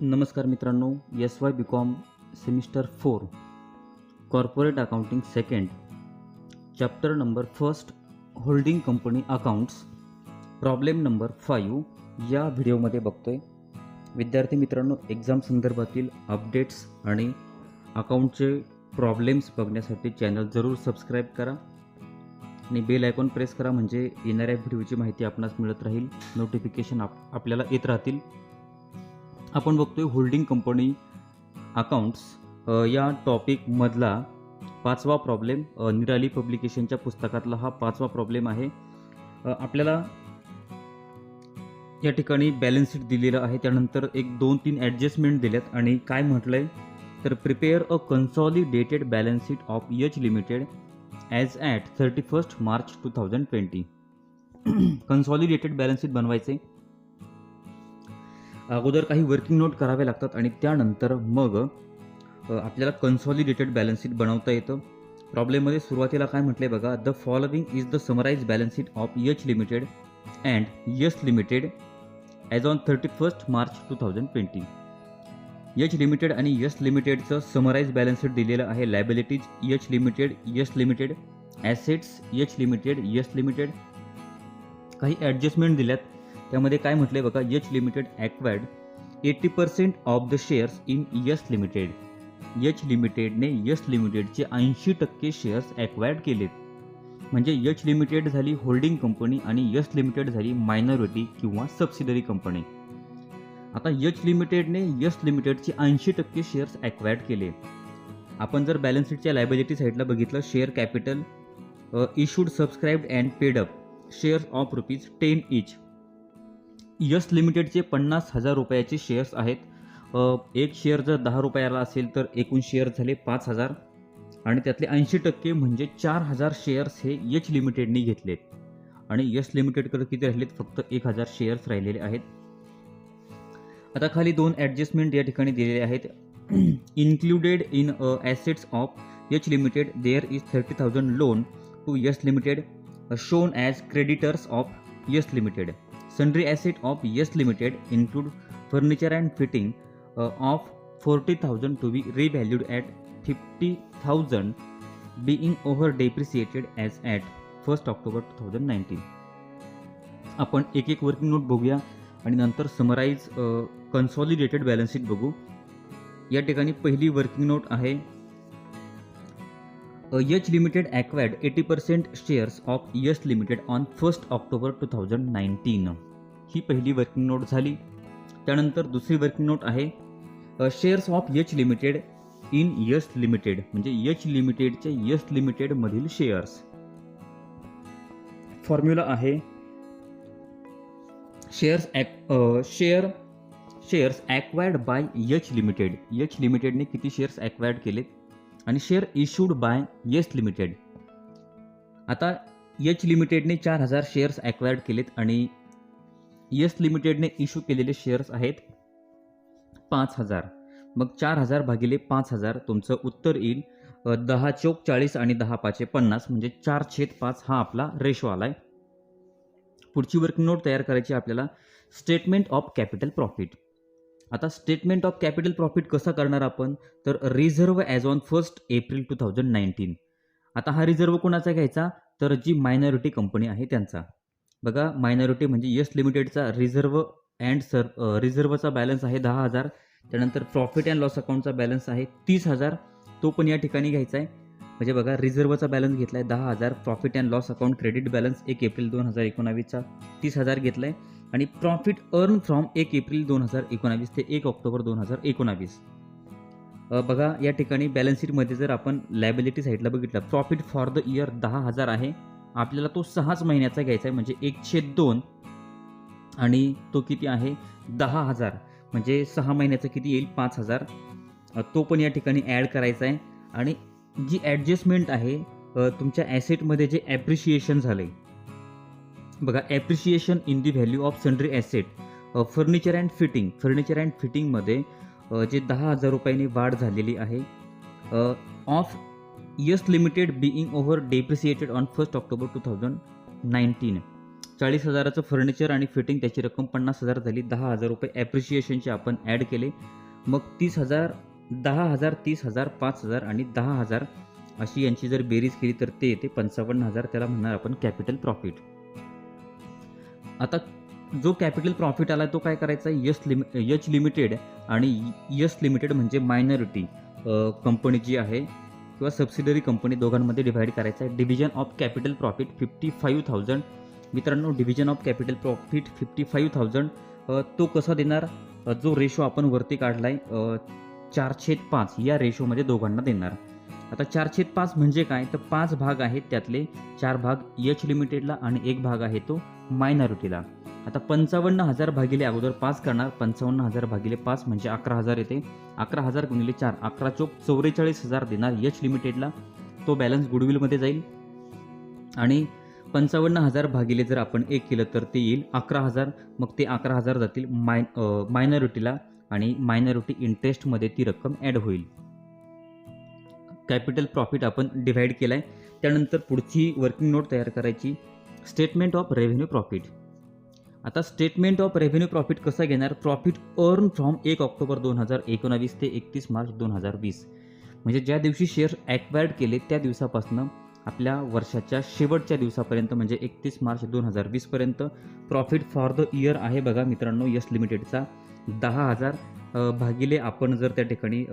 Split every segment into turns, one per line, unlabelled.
नमस्कार मित्रांनो, S Y B com semester 4 corporate accounting second chapter number first holding company accounts problem number 5 या व्हिडिओमध्ये बघतोय. विद्यार्थी मित्रांनो, एक्झाम संदर्भातील अपडेट्स आणि अकाउंटचे प्रॉब्लेम्स बघण्यासाठी चॅनल जरूर सबस्क्राईब करा आणि बेल आयकॉन प्रेस करा, म्हणजे येणाऱ्या व्हिडिओची माहिती आपणास मिळत राहील, नोटिफिकेशन आपल्याला येत राहतील. आपण बघतोय होल्डिंग कंपनी अकाउंट्स या टॉपिकमधला 5वा प्रॉब्लेम. निराली पब्लिकेशनच्या पुस्तकातला हा 5वा प्रॉब्लेम आहे. आपल्याला या ठिकाणी बॅलन्स शीट दिलेलं आहे, त्यानंतर एक 2-3 ॲडजस्टमेंट दिल्यात आणि काय म्हटलं आहे तर prepare a consolidated balance sheet of H limited as at 31 March 2020. Consolidated balance sheet बनवायचे, अगोदर काही वर्किंग नोट करावे लागतात आणि त्यानंतर मग आपल्याला कन्सॉलिडेटेड बॅलन्स शीट बनवता येतं. प्रॉब्लेममध्ये सुरुवातीला काय म्हटलं आहे बघा, the following is the summarise balance sheet of H limited and S limited as on 31 March 2020. H limited आणि एस लिमिटेडचं समराइज बॅलन्स शीट दिलेलं आहे. Liabilities H limited, S limited, assets H limited, S limited. काही adjustment दिल्यात, त्यामध्ये काय म्हटलं आहे बघा, H limited acquired 80% of the shares in S limited. H लिमिटेडने एस लिमिटेडचे 80% शेअर्स ॲक्वायर्ड केलेत, म्हणजे एच लिमिटेड झाली होल्डिंग कंपनी आणि एस लिमिटेड झाली मायनॉरिटी किंवा सबसिडरी कंपनी. आता एच लिमिटेडने एस लिमिटेडचे 80% शेअर्स ॲक्वायर्ड केले. आपण जर बॅलन्स शीटच्या लायबिलिटी साईडला बघितलं, share capital issued, सबस्क्राईब्ड and paid up shares of ₹10 each. Yes लिमिटेडचे 50,000 रुपयाचे शेअर्स आहेत. एक शेअर जर 10 रुपयाला असेल तर एकूण शेअर झाले 5,000 आणि त्यातले 80% म्हणजे 4,000 शेअर्स हे एच लिमिटेडने घेतलेत आणि यस लिमिटेडकडे किती राहिलेत, फक्त 1,000 शेअर्स राहिलेले आहेत. आता खाली 2 ॲडजस्टमेंट या ठिकाणी दिलेले आहेत. Included in assets of H limited there is 30,000 loan to S limited shown as creditors of S limited. Sundry asset of Yes Limited include furniture and fitting of 40,000 to be revalued at 50,000, being over depreciated as at 1st October 2019. आपण एक एक working note बघूया आणि नंतर summarise consolidated balance sheet बघू. या ठिकाणी पहिली वर्किंग नोट आहे, H limited acquired 80% shares of S limited on 1st October 2019. ही पहिली वर्किंग नोट झाली. त्यानंतर दुसरी वर्किंग नोट आहे, shares of H limited in S limited, म्हणजे एच लिमिटेडचे एस लिमिटेडमधील शेअर्स. फॉर्म्युला आहे shares acquired by H limited. H लिमिटेडने किती शेअर्स ॲक्वायर्ड केलेत आणि share issued by S limited. आता एच लिमिटेडने 4,000 शेअर्स ॲक्वायर्ड केलेत आणि येस लिमिटेडने इशू केलेले शेअर्स आहेत 5,000. मग 4,000 भागिले 5,000 तुमचं उत्तर येईल 10 चौक 40 आणि 10 पाचे 50, म्हणजे 4/5 हा आपला रेशो आलाय. पुढची वर्किंग नोट तयार करायची आपल्याला, स्टेटमेंट ऑफ कॅपिटल प्रॉफिट. आता स्टेटमेंट ऑफ कॅपिटल प्रॉफिट कसा करणार आपण, तर रिझर्व ॲज ऑन 1 एप्रिल 2019. आता हा रिझर्व कोणाचा घ्यायचा, तर जी मायनॉरिटी कंपनी आहे त्यांचा. बघा, मायनॉरिटी म्हणजे येस लिमिटेडचा रिझर्व अँड रिझर्वचा बॅलन्स आहे 10,000. त्यानंतर प्रॉफिट अँड लॉस अकाउंटचा बॅलन्स आहे 30,000, तो पण या ठिकाणी घ्यायचा आहे. म्हणजे बघा, रिझर्वचा बॅलन्स घेतला आहे 10,000, profit and loss account credit balance 1 April 2019चा 30,000 घेतला आहे आणि प्रॉफिट अर्न फ्रॉम 1 एप्रिल 2019 ते 1 ऑक्टोबर 2019. बघा, या ठिकाणी बॅलन्स शीटमध्ये जर आपण लायबिलिटी साईडला बघितलं, प्रॉफिट फॉर द इयर 10,000 आहे. आपल्याला तो 6 महिन्याचा घ्यायचा आहे, म्हणजे 1/2 आणि तो किती आहे 10,000, म्हणजे 6 महिन्याचा किती येईल 5,000. तो पण या ठिकाणी ॲड करायचा आहे. आणि जी ॲडजस्टमेंट आहे तुमच्या ॲसेटमध्ये जे ॲप्रिशिएशन झालं आहे बघा, appreciation in the value of sundry asset furniture and fitting. Furniture and फिटिंगमध्ये जे 10,000 रुपयांनी वाढ झालेली आहे of S limited being over depreciated on 1 October 2019. 40,000चं फर्निचर आणि फिटिंग त्याची रक्कम 50,000 झाली. 10,000 रुपये ॲप्रिशिएशनचे आपण ॲड केले. मग 30,000, 10,000, 30,000, 5,000 आणि 10,000 अशी यांची जर बेरीज केली तर ते येते 55,000. त्याला म्हणणार आपण कॅपिटल प्रॉफिट. आता जो कॅपिटल प्रॉफिट आला तो काय करायचा आहे, यच लिमिटेड आणि यस लिमिटेड म्हणजे मायनॉरिटी कंपनी जी आहे किंवा सबसिडरी कंपनी दोघांमध्ये डिव्हाइड करायचा आहे. Division of capital profit 55,000. मित्रांनो, डिव्हिजन ऑफ कॅपिटल प्रॉफिट 55,000 तो कसा देणार, जो रेशो आपण वरती काढला आहे 4/5 या रेशोमध्ये दोघांना देणार. आता 4/5 म्हणजे काय, तर 5 भाग आहेत, त्यातले 4 भाग यच लिमिटेडला आणि 1 भाग आहे तो मायनॉरिटीला. आता 55,000 भागिले अगोदर 5 करणार. 55,000 भागिले 5 म्हणजे 11,000 येते. 11,000 गुणिले 4, 11 चोक 44,000 देणार यच लिमिटेडला. तो बॅलन्स गुडविलमध्ये जाईल. आणि 55,000 भागिले जर आपण 1 केलं तर ते येईल 11,000. मग ते 11,000 जातील मायनॉरिटीला आणि मायनॉरिटी इंटरेस्टमध्ये ती रक्कम ॲड होईल. कॅपिटल प्रॉफिट आपण डिव्हाइड केला आहे. त्यानंतर पुढची वर्किंग नोट तयार करायची, स्टेटमेंट ऑफ रेव्हेन्यू प्रॉफिट. आता स्टेटमेंट ऑफ रेव्हेन्यू प्रॉफिट कसं घेणार, प्रॉफिट अर्न फ्रॉम 1 ऑक्टोबर 2019 ते 31 मार्च 2020. म्हणजे ज्या दिवशी शेअर ॲक्वायर्ड केले त्या दिवसापासून आपल्या वर्षाच्या शेवटच्या दिवसापर्यंत म्हणजे 31 मार्च 2020 पर्यंत प्रॉफिट फॉर द इयर आहे बघा मित्रांनो यस लिमिटेडचा 10,000 भागिले आपण जर त्या ठिकाणी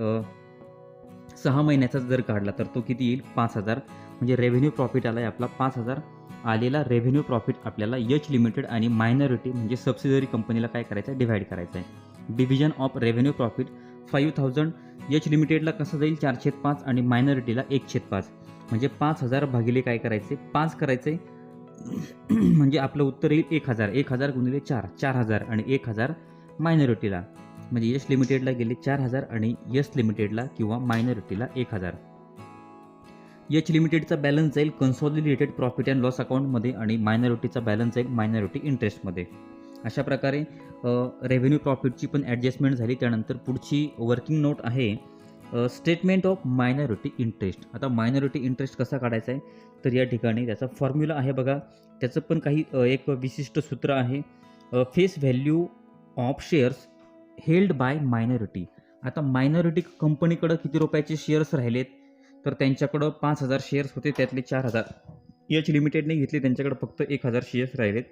6 महिन्याचा जर काढला तर तो किती येईल 5,000. म्हणजे रेव्हेन्यू प्रॉफिट आला आहे आपला 5,000. आलेला रेव्हेन्यू प्रॉफिट आपल्याला यच लिमिटेड आणि मायनॉरिटी म्हणजे सबसिडरी कंपनीला काय करायचं आहे, डिव्हाइड करायचं आहे. Division of revenue profit 5,000 H लिमिटेडला कसं जाईल 4/5 आणि मायनॉरिटीला 1/5. म्हणजे 5,000 भागिले काय करायचे 5 करायचे म्हणजे आपलं उत्तर येईल 1,000. 1,000 गुणिले 4, 4,000 आणि 1,000 मायनॉरिटीला. म्हणजे यस लिमिटेडला गेले 4,000 आणि यस लिमिटेडला किंवा मायनॉरिटीला 1,000. यच लिमिटेडचा बॅलन्स जाईल कन्सॉलिडेटेड प्रॉफिट अँड लॉस अकाउंटमध्ये आणि मायनॉरिटीचा बॅलन्स जाईल मायनॉरिटी इंटरेस्टमध्ये. अशा प्रकारे रेव्हेन्यू प्रॉफिटची पण ॲडजस्टमेंट झाली. त्यानंतर पुढची वर्किंग नोट आहे स्टेटमेंट ऑफ मायनॉरिटी इंटरेस्ट. आता मायनॉरिटी इंटरेस्ट कसा काढायचा आहे तर या ठिकाणी त्याचा फॉर्म्युला आहे बघा. त्याचं पण काही एक विशिष्ट सूत्र आहे. Face value of shares held by minority. आता मायनॉरिटी कंपनीकडं किती रुपयाचे शेअर्स राहिलेत तर त्यांच्याकडं 5,000 शेअर्स होते, त्यातले 4,000 यच लिमिटेडने घेतले, त्यांच्याकडे फक्त 1,000 शेअर्स राहिलेत,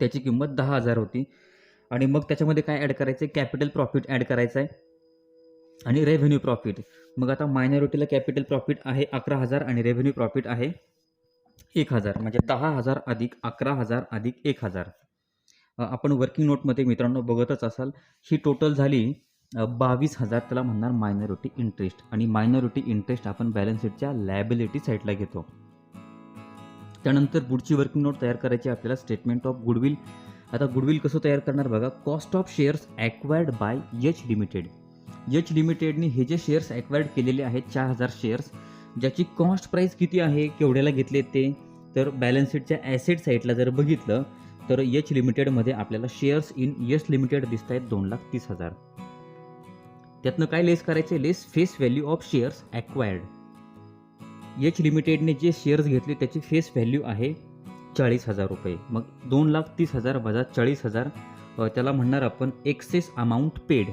त्याची किंमत 10,000 होती. आणि मग त्याच्यामध्ये काय ॲड करायचं आहे, कॅपिटल प्रॉफिट ॲड करायचं आहे आणि रेव्हेन्यू प्रॉफिट. मग आता मायनॉरिटीला कॅपिटल प्रॉफिट आहे 11,000 आणि रेव्हेन्यू प्रॉफिट आहे 1,000. म्हणजे 10,000 अधिक 11,000 अधिक 1,000. आपण वर्किंग नोटमध्ये मित्रांनो बघतच असाल, ही टोटल झाली 22,000. त्याला म्हणणार मायनॉरिटी इंटरेस्ट. आणि मायनॉरिटी इंटरेस्ट आपण बॅलन्स शीटच्या लायबिलिटी साईडला घेतो. त्यानंतर पुढची वर्किंग नोट तयार करायची आपल्याला स्टेटमेंट ऑफ गुडविल. आता गुडविल कसं तयार करणार बघा. Cost of shares acquired by H limited. H लिमिटेडने हे जे शेअर्स ॲक्वायर्ड केलेले आहेत 4,000 शेअर्स, ज्याची कॉस्ट प्राईस किती आहे, केवढ्याला घेतले ते, तर बॅलन्स शीटच्या ॲसेट साईडला जर बघितलं तर यच लिमिटेडमध्ये आपल्याला शेअर्स इन यस लिमिटेड दिसत आहेत 2,30,000. त्यातनं काय लेस करायचे, less face value of shares acquired. H लिमिटेडने जे शेअर्स घेतले त्याची फेस व्हॅल्यू आहे 40,000 रुपये. मग 2,30,000 वजा 40,000 त्याला म्हणणार आपण एक्सेस अमाऊंट पेड.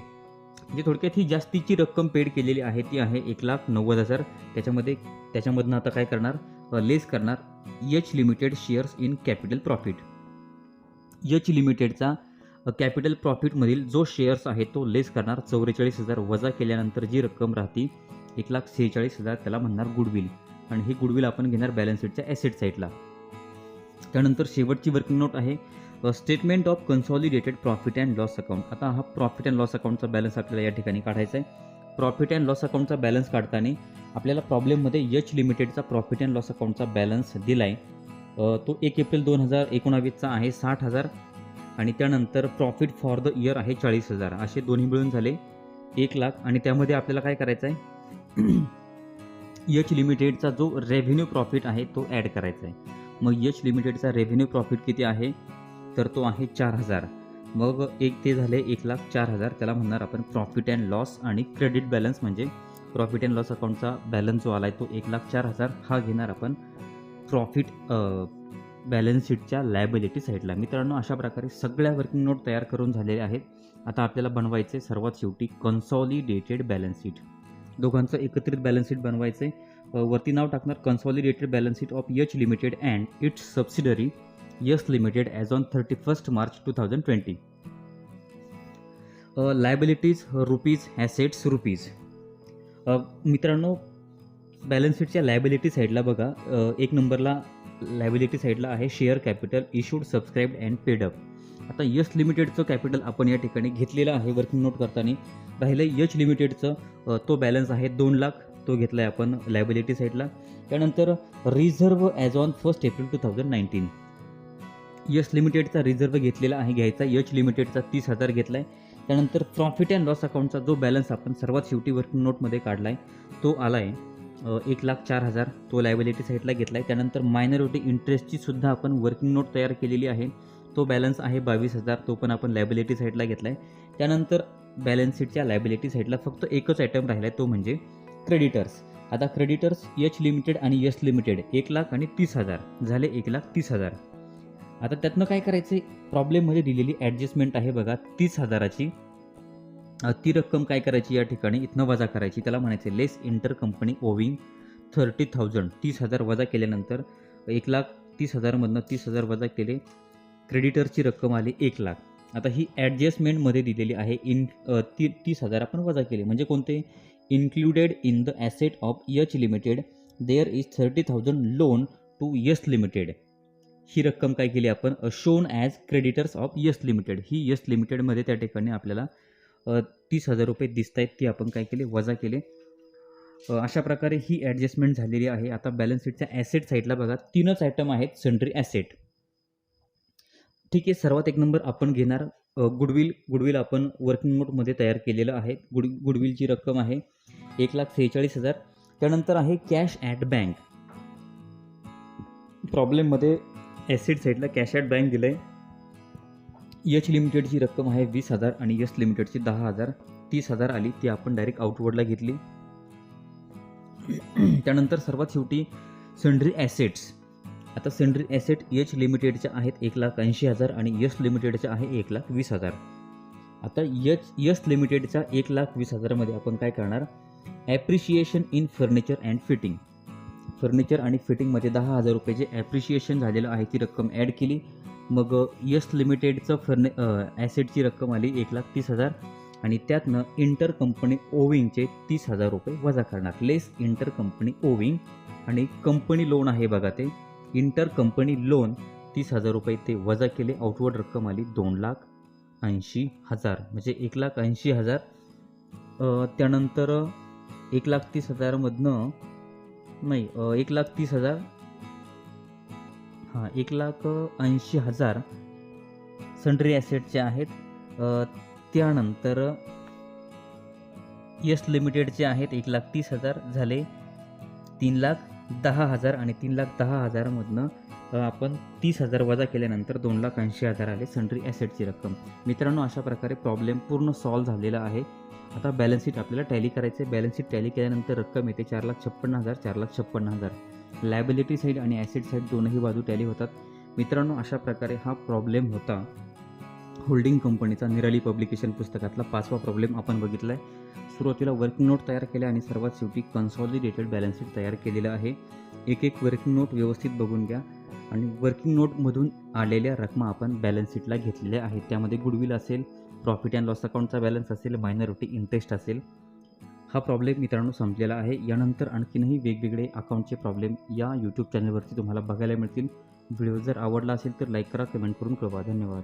म्हणजे थोडक्यात ही जास्तीची रक्कम पेड केलेली आहे ती आहे 1,90,000. त्याच्यामधनं आता काय करणार, लेस करणार H limited shares in capital profit. H लिमिटेडचा कॅपिटल प्रॉफिटमधील जो शेअर्स आहे तो लेस करणार 44,000 वजा केल्यानंतर जी रक्कम राहते 1,46,000 त्याला म्हणणार गुडविल. आणि ही गुडविल आपण घेणार बॅलन्स शीटच्या ॲसेट साईडला. त्यानंतर शेवटची वर्किंग नोट आहे statement of consolidated profit and loss account. आता हा प्रॉफिट अँड लॉस अकाउंटचा बॅलन्स आपल्याला या ठिकाणी काढायचा आहे. प्रॉफिट अँड लॉस अकाउंटचा बॅलन्स काढताना आपल्याला प्रॉब्लेममध्ये यच लिमिटेडचा प्रॉफिट अँड लॉस अकाउंटचा बॅलन्स दिला आहे. तो 1 एप्रिल 2019चा आहे 60,000 आणि त्यानंतर प्रॉफिट फॉर द इयर आहे 40,000. असे दोन्ही मिळून झाले 1,00,000. आणि त्यामध्ये आपल्याला काय करायचं आहे यच लिमिटेडचा जो रेव्हेन्यू प्रॉफिट आहे तो ॲड करायचा आहे. मग यच लिमिटेडचा रेव्हेन्यू प्रॉफिट किती आहे तर तो आहे 4,000. मग ते झाले 1,04,000. त्याला म्हणणार आपण प्रॉफिट अँड लॉस आणि क्रेडिट बॅलन्स. म्हणजे प्रॉफिट अँड लॉस अकाउंटचा बॅलन्स जो आला आहे तो 1,04,000 हा घेणार आपण प्रॉफिट बॅलन्स शीटच्या लायबिलिटी साईडला. मित्रांनो, अशा प्रकारे सगळ्या वर्किंग नोट तयार करून झालेल्या आहेत. आता आपल्याला बनवायचे सर्वात शेवटी कन्सॉलिडेटेड बॅलन्स शीट. दोघांचं एकत्रित बॅलन्स शीट बनवायचे. वरती नाव टाकणार consolidated balance sheet of H limited and it's subsidiary yes limited as on 31 March 2020. Liabilities rupees, assets rupees. मित्रांनो, बॅलन्स शीटच्या लायबिलिटी साईडला बघा, एक नंबरला लायबिलिटी साईडला आहे share capital issued, सबस्क्राईब्ड and paid up. आता यस लिमिटेडचं कॅपिटल आपण या ठिकाणी घेतलेलं आहे वर्किंग नोट करताना. राहिलं यच लिमिटेडचं, तो बॅलन्स आहे 2 लाख, तो घेतला आहे आपण लायबिलिटी साईडला. त्यानंतर reserve as on 1 April 2019. S लिमिटेडचा रिझर्व्ह घेतलेला आहे घ्यायचा, यच लिमिटेडचा 30,000 घेतला आहे. त्यानंतर प्रॉफिट अँड लॉस अकाउंटचा जो बॅलन्स आपण सर्वात शेवटी वर्किंग नोटमध्ये काढला आहे तो आला आहे 1,04,000, तो लायबिलिटी साईडला घेतला आहे. त्यानंतर मायनॉरिटी इंटरेस्टची सुद्धा आपण वर्किंग नोट तयार केलेली आहे, तो बॅलन्स आहे 22,000, तो पण आपण लायबिलिटी साईडला घेतला आहे. त्यानंतर बॅलन्स शीटच्या लायबिलिटी साईडला फक्त एकच आयटम राहिला आहे, तो म्हणजे क्रेडिटर्स. आता क्रेडिटर्स यच लिमिटेड आणि यस लिमिटेड 1,00,000 आणि 30,000 झाले, 1,30,000. आता त्यातनं काय करायचं, प्रॉब्लेममध्ये दिलेली ॲडजस्टमेंट आहे बघा 30,000ची. ती रक्कम काय करायची, या ठिकाणी इथनं वजा करायची. त्याला म्हणायचे लेस इंटर कंपनी ओविंग 30,000. 30,000 वजा केल्यानंतर 1,30,000मधनं 30,000 वजा केले, क्रेडिटरची रक्कम आली 1,00,000. आता ही ॲडजस्टमेंटमध्ये दिलेली आहे. 30,000 आपण वजा केले म्हणजे कोणते, included in the asset of H limited there is 30,000 loan to S limited. ही रक्कम काय केली आपण, shown as creditors of S limited. ही यस लिमिटेडमध्ये त्या ठिकाणी आपल्याला 30,000 रुपये दिसत आहेत, ती आपण काय केले, वजा केले. अशा प्रकारे ही ॲडजस्टमेंट झालेली आहे. आता बॅलन्स शीटच्या ॲसेट साईडला बघा 3च आयटम आहेत सन्ड्री ॲसेट. ठीक आहे, सर्वात एक नंबर आपण घेणार गुडविल आपण वर्किंग नोटमध्ये तयार केलेलं आहे. गुडविलची रक्कम आहे 1,46,000. त्यानंतर आहे कॅश ॲट बँक. प्रॉब्लेममध्ये ॲसेट साईडला कॅश ॲट बँक दिलं आहे. यच लिमिटेडची रक्कम आहे 20,000 आणि यस लिमिटेडची 10,000. 30,000 आली, ती आपण डायरेक्ट आउटवर्डला घेतली. त्यानंतर सर्वात शेवटी सन्ड्री ॲसेट्स. आता सन्ड्री ॲसेट यच लिमिटेडच्या आहेत 1,80,000 आणि यस लिमिटेडच्या आहे 1,20,000. आता यस लिमिटेडच्या 1,20,000मध्ये आपण काय करणार, appreciation in furniture and fitting. Furniture आणि फिटिंगमध्ये 10,000 रुपये जे ॲप्रिशिएशन झालेलं आहे ती रक्कम ॲड केली. मग यस लिमिटेडचं ॲसेटची रक्कम आली 1,30,000 आणि त्यातनं इंटर कंपनी ओविंगचे 30,000 रुपये वजा करणार. लेस इंटर कंपनी ओविंग आणि कंपनी लोन आहे बघा, ते इंटर कंपनी लोन 30,000 रुपये ते वजा केले. आउटवर्ड रक्कम आली 2,80,000 म्हणजे 1,80,000. त्यानंतर 1,30,000मधनं नाही 1,30,000 1,80,000 सन्ड्री ॲसेटचे आहेत. त्यानंतर यस लिमिटेडचे आहेत 1,30,000 झाले 3,10,000 आणि 3,10,000मधनं आपण 30,000 वजा केल्यानंतर 2,80,000 आले सन्ड्री ॲसेटची रक्कम. मित्रांनो, अशा प्रकारे प्रॉब्लेम पूर्ण सॉल्व्ह झालेला आहे. आता बॅलन्स शीट आपल्याला टॅली करायचं आहे. बॅलन्स शीट टॅली केल्यानंतर रक्कम येते 4,56,000, 4,56,000. लायबिलिटी साईड आणि ॲसेट साईड दोनही बाजू टॅली होतात. मित्रांनो, अशा प्रकारे हा प्रॉब्लेम होता होल्डिंग कंपनीचा निराली पब्लिकेशन पुस्तकातला 5वा प्रॉब्लेम आपण बघितला आहे. सुरुवातीला वर्किंग नोट तयार केल्या आणि सर्वात शेवटी कन्सॉलिडेटेड बॅलन्स शीट तयार केलेलं आहे. एक वर्किंग नोट व्यवस्थित बघून घ्या आणि वर्किंग नोटमधून आलेल्या रकमा आपण बॅलन्स शीटला घेतलेल्या आहेत. त्यामध्ये गुडविल असेल, प्रॉफिट अँड लॉस अकाउंटचा बॅलन्स असेल, मायनॉरिटी इंटरेस्ट असेल. हा प्रॉब्लेम मित्रांनो संपलेला आहे. यानंतर आणखीनही वेगवेगळे अकाउंटचे प्रॉब्लेम या यूट्यूब चॅनलवरती तुम्हाला बघायला मिळतील. व्हिडिओ जर आवडला असेल तर लाईक करा, कमेंट करून कळवा. धन्यवाद.